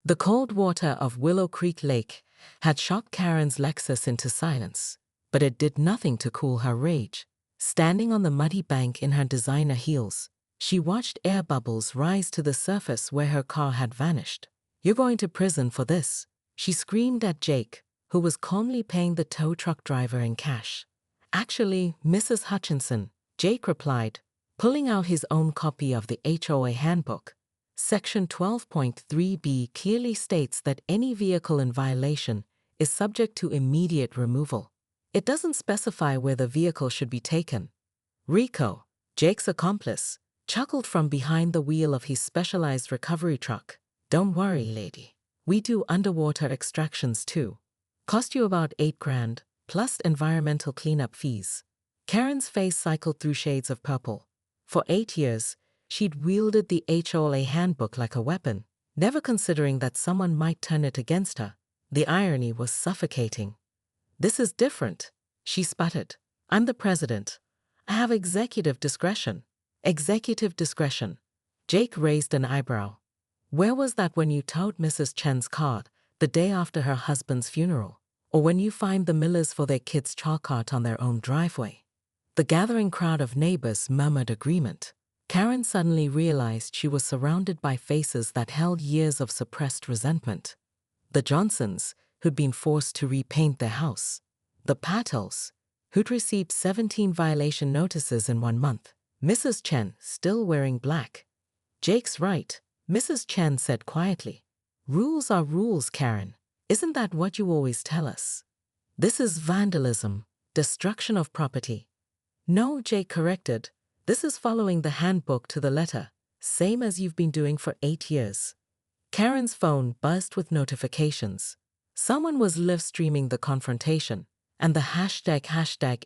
The cold water of Willow Creek Lake had shocked Karen's Lexus into silence, but it did nothing to cool her rage. Standing on the muddy bank in her designer heels, she watched air bubbles rise to the surface where her car had vanished. "You're going to prison for this," she screamed at Jake, who was calmly paying the tow truck driver in cash. "Actually, Mrs. Hutchinson," Jake replied, pulling out his own copy of the HOA handbook. Section 12.3b clearly states that any vehicle in violation is subject to immediate removal. It doesn't specify where the vehicle should be taken. Rico, Jake's accomplice, chuckled from behind the wheel of his specialized recovery truck. "Don't worry, lady. We do underwater extractions too. Cost you about $8,000, plus environmental cleanup fees." Karen's face cycled through shades of purple. For 8 years, she'd wielded the HOA handbook like a weapon, never considering that someone might turn it against her. The irony was suffocating. "This is different," she sputtered. "I'm the president. I have executive discretion." "Executive discretion?" Jake raised an eyebrow. "Where was that when you towed Mrs. Chen's car the day after her husband's funeral? Or when you fined the Millers for their kid's chalk cart on their own driveway?" The gathering crowd of neighbors murmured agreement. Karen suddenly realized she was surrounded by faces that held years of suppressed resentment. The Johnsons, who'd been forced to repaint their house. The Patels, who'd received 17 violation notices in 1 month. Mrs. Chen, still wearing black. "Jake's right," Mrs. Chen said quietly. "Rules are rules, Karen. Isn't that what you always tell us? This is vandalism, destruction of property." "No," Jake corrected. "This is following the handbook to the letter, same as you've been doing for 8 years. Karen's phone buzzed with notifications. Someone was live streaming the confrontation, and the hashtag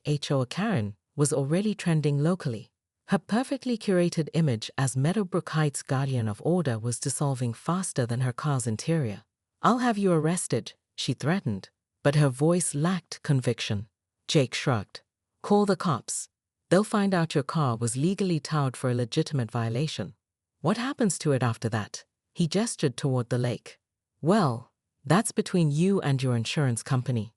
#HOAKaren was already trending locally. Her perfectly curated image as Meadowbrook Heights guardian of order was dissolving faster than her car's interior. "I'll have you arrested," she threatened, but her voice lacked conviction. Jake shrugged. "Call the cops. They'll find out your car was legally towed for a legitimate violation. What happens to it after that?" He gestured toward the lake. "Well, that's between you and your insurance company."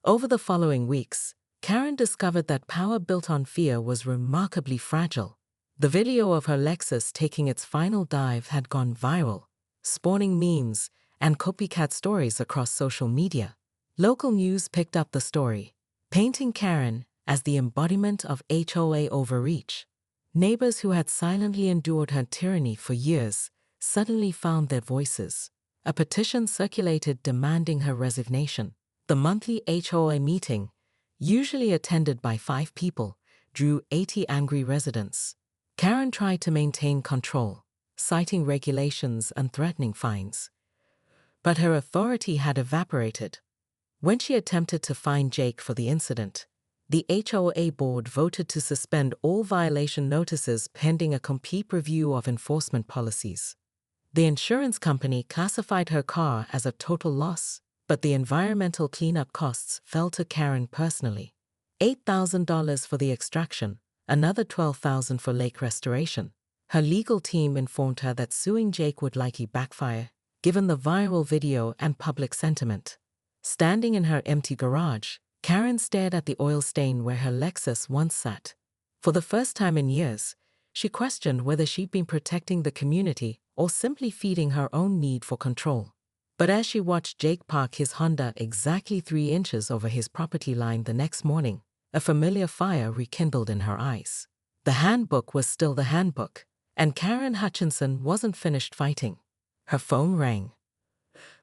Over the following weeks, Karen discovered that power built on fear was remarkably fragile. The video of her Lexus taking its final dive had gone viral, spawning memes and copycat stories across social media. Local news picked up the story, painting Karen as the embodiment of HOA overreach. Neighbors who had silently endured her tyranny for years suddenly found their voices. A petition circulated demanding her resignation. The monthly HOA meeting, usually attended by 5 people, drew 80 angry residents. Karen tried to maintain control, citing regulations and threatening fines. But her authority had evaporated. When she attempted to fine Jake for the incident, the HOA board voted to suspend all violation notices pending a complete review of enforcement policies. The insurance company classified her car as a total loss, but the environmental cleanup costs fell to Karen personally. $8,000 for the extraction, another $12,000 for lake restoration. Her legal team informed her that suing Jake would likely backfire, given the viral video and public sentiment. Standing in her empty garage, Karen stared at the oil stain where her Lexus once sat. For the first time in years, she questioned whether she'd been protecting the community or simply feeding her own need for control. But as she watched Jake park his Honda exactly 3 inches over his property line the next morning, a familiar fire rekindled in her eyes. The handbook was still the handbook, and Karen Hutchinson wasn't finished fighting. Her phone rang.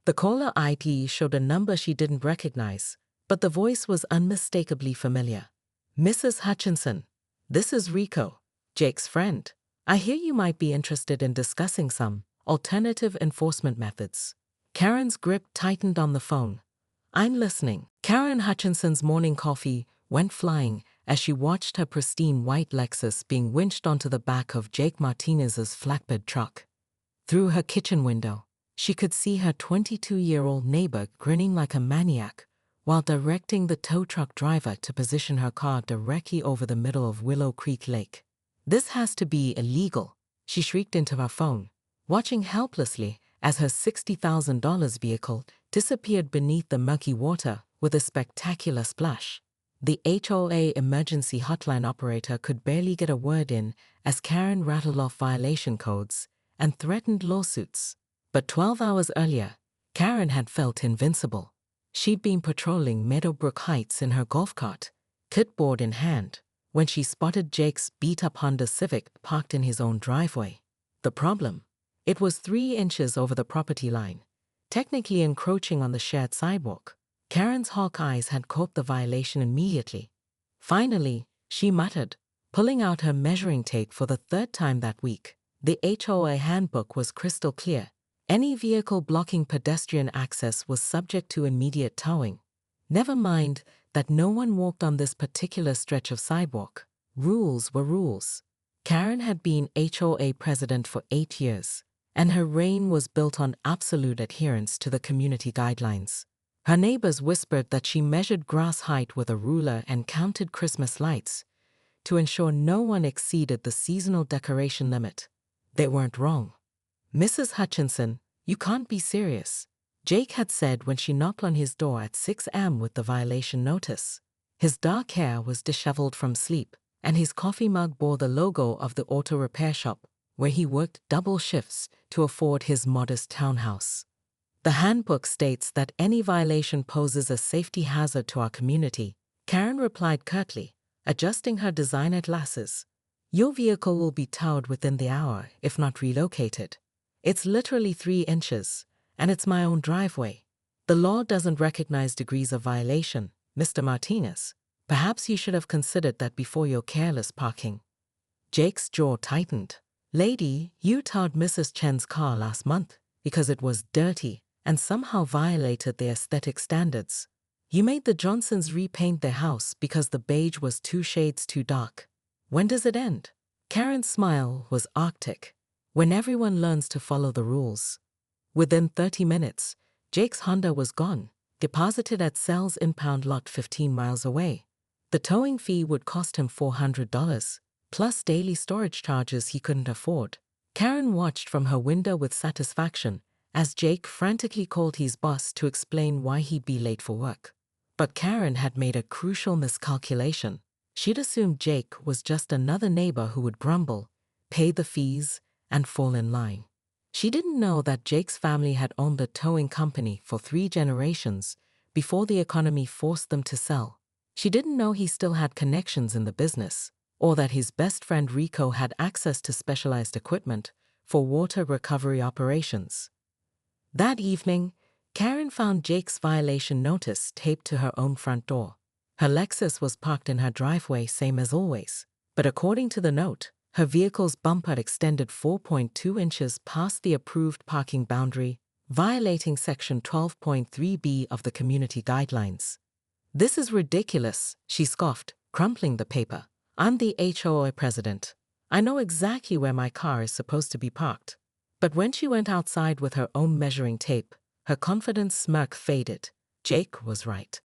The caller ID showed a number she didn't recognize, but the voice was unmistakably familiar. "Mrs. Hutchinson, this is Rico, Jake's friend. I hear you might be interested in discussing some alternative enforcement methods." Karen's grip tightened on the phone. "I'm listening." Karen Hutchinson's morning coffee went flying as she watched her pristine white Lexus being winched onto the back of Jake Martinez's flatbed truck. Through her kitchen window, she could see her 22-year-old neighbor grinning like a maniac while directing the tow truck driver to position her car directly over the middle of Willow Creek Lake. "This has to be illegal," she shrieked into her phone, watching helplessly as her $60,000 vehicle disappeared beneath the murky water with a spectacular splash. The HOA emergency hotline operator could barely get a word in as Karen rattled off violation codes and threatened lawsuits. But 12 hours earlier, Karen had felt invincible. She'd been patrolling Meadowbrook Heights in her golf cart, clipboard in hand, when she spotted Jake's beat-up Honda Civic parked in his own driveway. The problem? It was 3 inches over the property line, technically encroaching on the shared sidewalk. Karen's hawk eyes had caught the violation immediately. Finally, she muttered, pulling out her measuring tape for the 3rd time that week. The HOA handbook was crystal clear. Any vehicle blocking pedestrian access was subject to immediate towing. Never mind that no one walked on this particular stretch of sidewalk. Rules were rules. Karen had been HOA president for 8 years, and her reign was built on absolute adherence to the community guidelines. Her neighbors whispered that she measured grass height with a ruler and counted Christmas lights to ensure no one exceeded the seasonal decoration limit. They weren't wrong. "Mrs. Hutchinson, you can't be serious," Jake had said when she knocked on his door at 6 a.m. with the violation notice. His dark hair was disheveled from sleep, and his coffee mug bore the logo of the auto repair shop, where he worked double shifts to afford his modest townhouse. "The handbook states that any violation poses a safety hazard to our community," Karen replied curtly, adjusting her designer glasses. "Your vehicle will be towed within the hour, if not relocated. It's literally 3 inches, and it's my own driveway. The law doesn't recognize degrees of violation, Mr. Martinez. Perhaps you should have considered that before your careless parking." Jake's jaw tightened. "Lady, you towed Mrs. Chen's car last month because it was dirty and somehow violated their aesthetic standards. You made the Johnsons repaint their house because the beige was 2 shades too dark. When does it end?" Karen's smile was arctic. "When everyone learns to follow the rules." Within 30 minutes, Jake's Honda was gone, deposited at Sells Impound Lot 15 miles away. The towing fee would cost him $400, plus daily storage charges he couldn't afford. Karen watched from her window with satisfaction as Jake frantically called his boss to explain why he'd be late for work. But Karen had made a crucial miscalculation. She'd assumed Jake was just another neighbor who would grumble, pay the fees, and fall in line. She didn't know that Jake's family had owned a towing company for 3 generations before the economy forced them to sell. She didn't know he still had connections in the business, or that his best friend Rico had access to specialized equipment for water recovery operations. That evening, Karen found Jake's violation notice taped to her own front door. Her Lexus was parked in her driveway, same as always. But according to the note, her vehicle's bumper extended 4.2 inches past the approved parking boundary, violating Section 12.3b of the community guidelines. "This is ridiculous," she scoffed, crumpling the paper. "I'm the HOA president. I know exactly where my car is supposed to be parked." But when she went outside with her own measuring tape, her confident smirk faded. Jake was right.